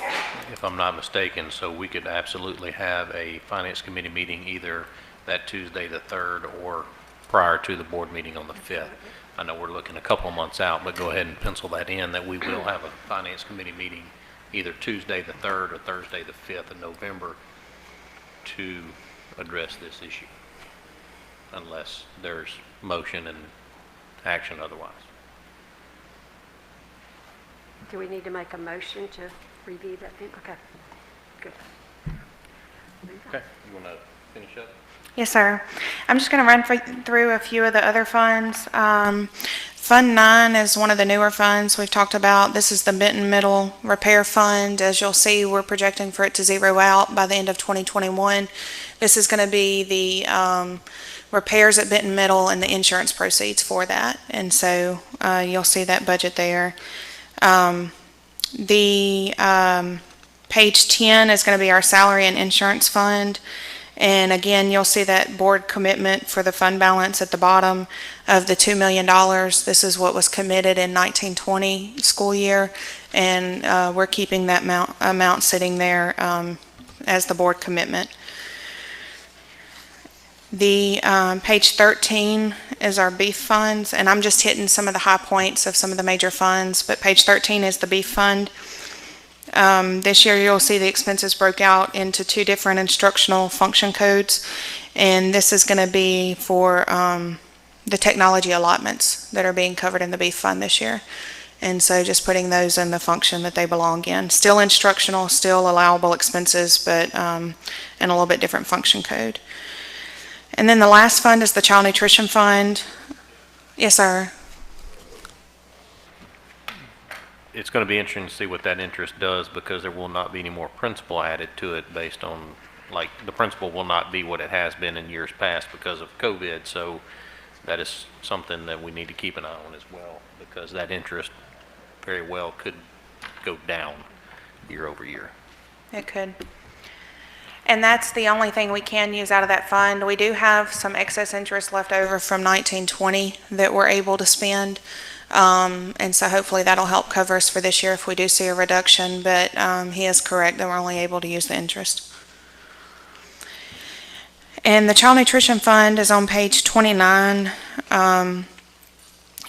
if I'm not mistaken, so we could absolutely have a finance committee meeting either that Tuesday the 3rd or prior to the board meeting on the 5th. I know we're looking a couple of months out, but go ahead and pencil that in, that we will have a finance committee meeting either Tuesday the 3rd or Thursday the 5th of November to address this issue, unless there's motion and action otherwise. Do we need to make a motion to review that thing? Okay, good. Okay, you want to finish up? Yes, sir. I'm just going to run through a few of the other funds. Fund 9 is one of the newer funds we've talked about. This is the Benton Middle Repair Fund. As you'll see, we're projecting for it to zero out by the end of 2021. This is going to be the repairs at Benton Middle and the insurance proceeds for that. And so you'll see that budget there. Page 10 is going to be our salary and insurance fund. And again, you'll see that board commitment for the fund balance at the bottom of the $2 million. This is what was committed in 1920 school year, and we're keeping that amount sitting there as the board commitment. The page 13 is our beef funds, and I'm just hitting some of the high points of some of the major funds, but page 13 is the beef fund. This year you'll see the expenses broke out into 2 different instructional function codes, and this is going to be for the technology allotments that are being covered in the beef fund this year. And so just putting those in the function that they belong in. Still instructional, still allowable expenses, but in a little bit different function code. And then the last fund is the child nutrition fund. Yes, sir. It's going to be interesting to see what that interest does, because there will not be any more principal added to it based on, like, the principal will not be what it has been in years past because of COVID. So that is something that we need to keep an eye on as well, because that interest very well could go down year over year. It could. And that's the only thing we can use out of that fund. We do have some excess interest left over from 1920 that we're able to spend. And so hopefully that'll help cover us for this year if we do see a reduction, but he is correct that we're only able to use the interest. And the child nutrition fund is on page 29.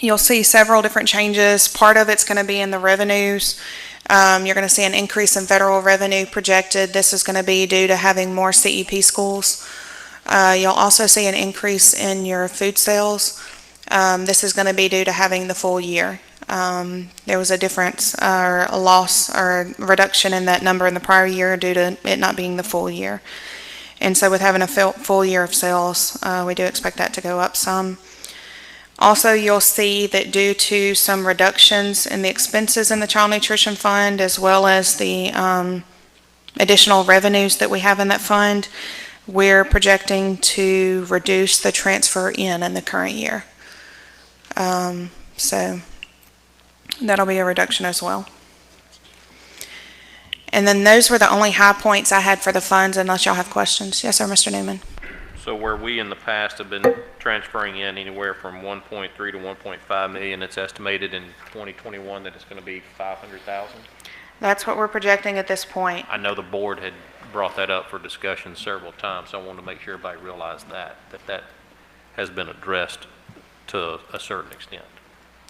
You'll see several different changes. Part of it's going to be in the revenues. You're going to see an increase in federal revenue projected. This is going to be due to having more CEP schools. You'll also see an increase in your food sales. This is going to be due to having the full year. There was a difference or a loss or a reduction in that number in the prior year due to it not being the full year. And so with having a full year of sales, we do expect that to go up some. Also, you'll see that due to some reductions in the expenses in the child nutrition fund, as well as the additional revenues that we have in that fund, we're projecting to reduce the transfer in the current year. So that'll be a reduction as well. And then those were the only high points I had for the funds, unless y'all have questions. Yes, sir, Mr. Newman. So where we in the past have been transferring in anywhere from 1.3 to 1.5 million, it's estimated in 2021 that it's going to be 500,000? That's what we're projecting at this point. I know the board had brought that up for discussion several times, so I wanted to make sure everybody realized that has been addressed to a certain extent.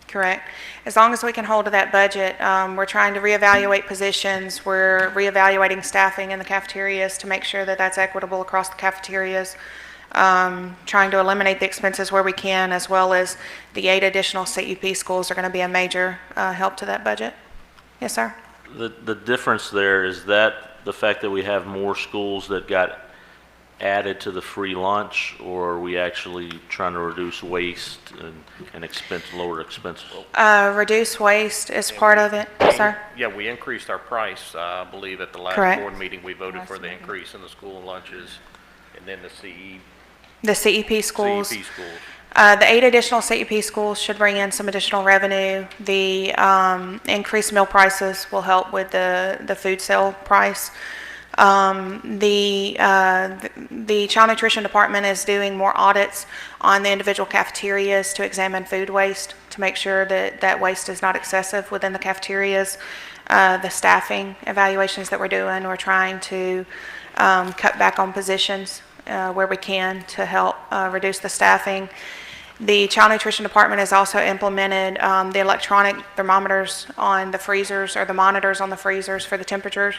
Correct. As long as we can hold to that budget, we're trying to reevaluate positions. We're reevaluating staffing in the cafeterias to make sure that that's equitable across the cafeterias. Trying to eliminate the expenses where we can, as well as the 8 additional CEP schools are going to be a major help to that budget. Yes, sir? The difference there is that the fact that we have more schools that got added to the free lunch, or are we actually trying to reduce waste and lower expenses? Reduce waste is part of it, sir? Yeah, we increased our price, I believe, at the last Correct. board meeting. We voted for the increase in the school lunches, and then The CEP schools. CEP schools. The 8 additional CEP schools should bring in some additional revenue. The increased meal prices will help with the food sale price. The Child Nutrition Department is doing more audits on the individual cafeterias to examine food waste, to make sure that that waste is not excessive within the cafeterias. The staffing evaluations that we're doing, we're trying to cut back on positions where we can to help reduce the staffing. The Child Nutrition Department has also implemented the electronic thermometers on the freezers, or the monitors on the freezers for the temperatures.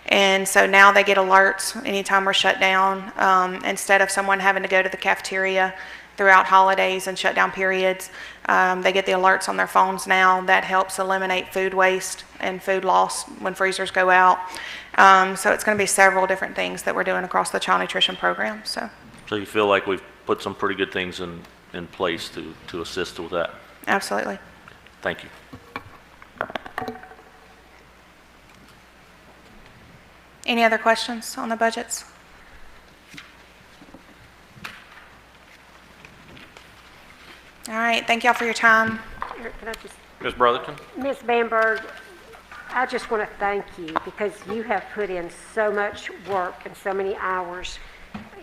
And so now they get alerts anytime we're shut down. Instead of someone having to go to the cafeteria throughout holidays and shutdown periods, they get the alerts on their phones now. That helps eliminate food waste and food loss when freezers go out. So it's going to be several different things that we're doing across the child nutrition program. So You feel like we've put some pretty good things in place to assist with that? absolutely. Thank you. Any other questions on the budgets? All right, thank y'all for your time. Can I just, Ms. Brotherton? Ms. Bamberg, I just want to thank you because you have put in so much work and so many hours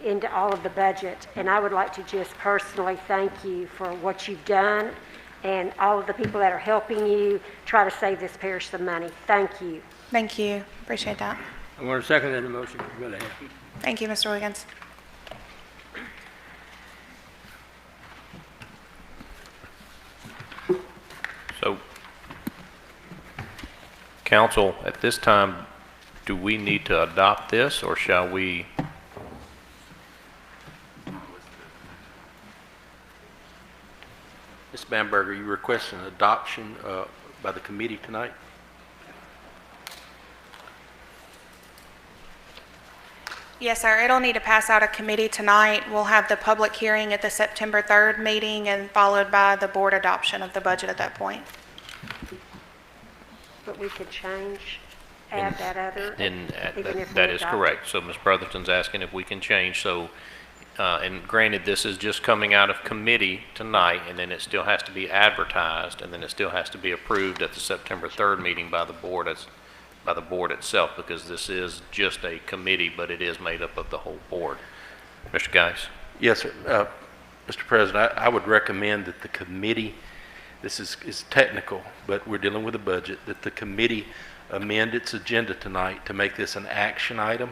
into all of the budget. And I would like to just personally thank you for what you've done and all of the people that are helping you try to save this parish some money. Thank you. Thank you, appreciate that. I want to second that motion. Go ahead. Thank you, Mr. Wiggins. So, council, at this time, do we need to adopt this, or shall we? Ms. Bamberg, are you requesting adoption by the committee tonight? Yes, sir. It'll need to pass out of committee tonight. We'll have the public hearing at the September 3rd meeting, and followed by the board adoption of the budget at that point. But we could add that other. And even if we that is adopt it. correct. So Ms. Brotherton's asking if we can change, so, and granted, this is just coming out of committee tonight, and then it still has to be advertised, and then it still has to be approved at the September 3rd meeting by the board itself, because this is just a committee, but it is made up of the whole board. Mr. Geis? Yes, sir. Mr. President, I would recommend that the committee, this is technical, but we're dealing with a budget, that the committee amend its agenda tonight to make this an action item,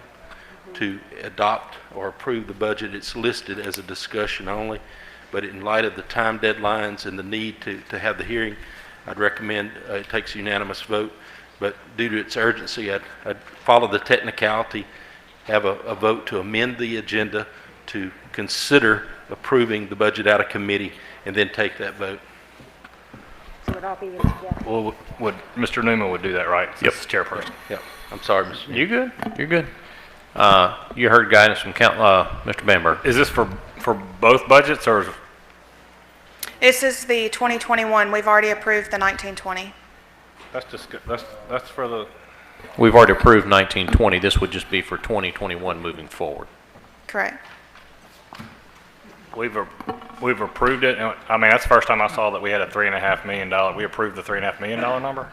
to adopt or approve the budget. It's listed as a discussion only, but in light of the time deadlines and the need to have the hearing, I'd recommend it takes a unanimous vote. But due to its urgency, I'd follow the technicality, have a vote to amend the agenda to consider approving the budget out of committee, and then take that vote. So it all be in together. Well, Mr. Newman would do that, right? Yep. Chairperson. Yep. I'm sorry, Mr. You good? You're good. You heard guidance from Mr. Bamberg. Is this for both budgets, or? This is the 2021. We've already approved the 1920. That's just, that's for the. We've already approved 1920. This would just be for 2021 moving forward. Correct. We've approved it, and I mean, that's the first time I saw that we had a $3.5 million, we approved the $3.5 million number?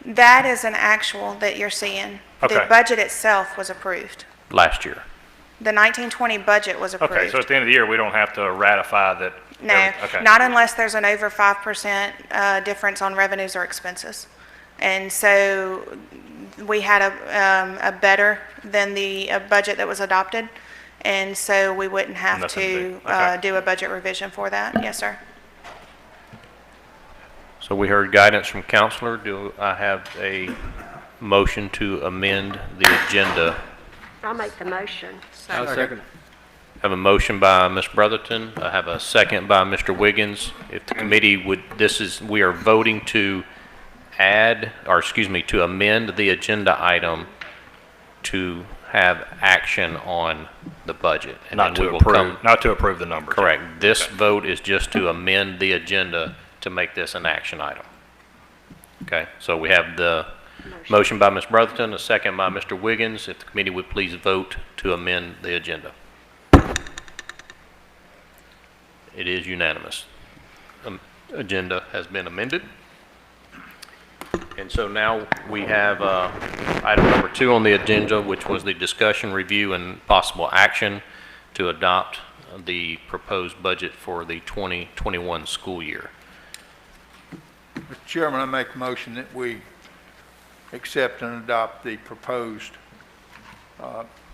That is an actual that you're seeing. The Okay. budget itself was approved. last year? The 1920 budget was approved. Okay, so at the end of the year, we don't have to ratify that? No, Okay. not unless there's an over 5% difference on revenues or expenses. And so we had a better than the budget that was adopted, and so we wouldn't have Nothing to big. Okay. do a budget revision for that. Yes, sir. So we heard guidance from counselor. Do I have a motion to amend the agenda? I'll make the motion. I'll second. I have a motion by Ms. Brotherton. I have a second by Mr. Wiggins. If the committee would, we are voting to to amend the agenda item to have action on the budget. And Not then we to will approve, not to approve the numbers? Correct. This vote is just to amend the agenda to make this an action item. Okay, so we have the motion by Ms. Brotherton, a second by Mr. Wiggins. If the committee would please vote to amend the agenda. It is unanimous. Agenda has been amended. And so now we have item number 2 on the agenda, which was the discussion, review, and possible action to adopt the proposed budget for the 2021 school year. Mr. Chairman, I make a motion that we accept and adopt the proposed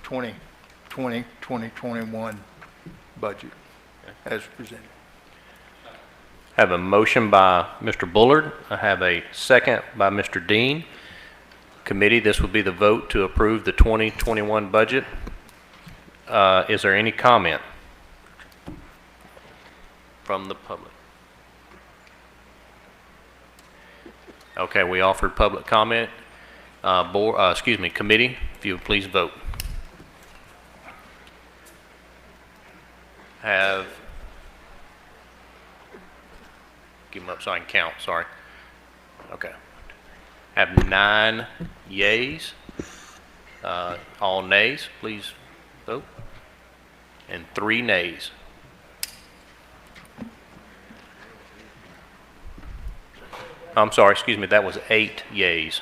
2020-2021 budget as presented. I have a motion by Mr. Bullard. I have a second by Mr. Dean. Committee, this would be the vote to approve the 2021 budget. Is there any comment from the public? Okay, we offered public comment. Committee, if you would please vote. Give them up so I can count, sorry. Okay. Have 9 yays. All nays, please vote. And 3 nays. I'm sorry, excuse me, that was 8 yays.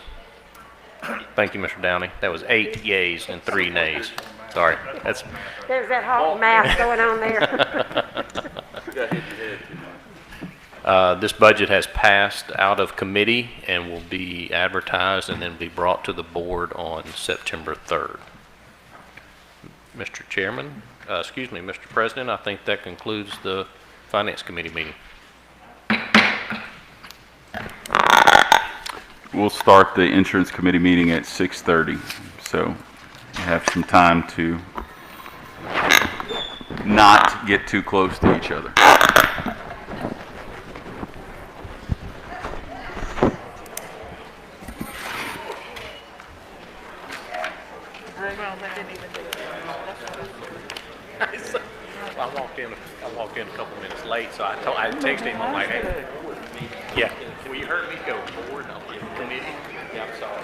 Thank you, Mr. Downey. That was 8 yays and 3 nays. Sorry, that's, There's that hot math going on there. this budget has passed out of committee and will be advertised and then be brought to the board on September 3rd. Mr. Chairman, Mr. President, I think that concludes the Finance Committee meeting. We'll start the Insurance Committee meeting at 6:30, so you have some time to not get too close to each other. Well, they didn't even do it. I walked in a couple minutes late, so I texted him, I'm like, hey, yeah, well, you heard me go board, I'm like, committee, yeah, I'm sorry.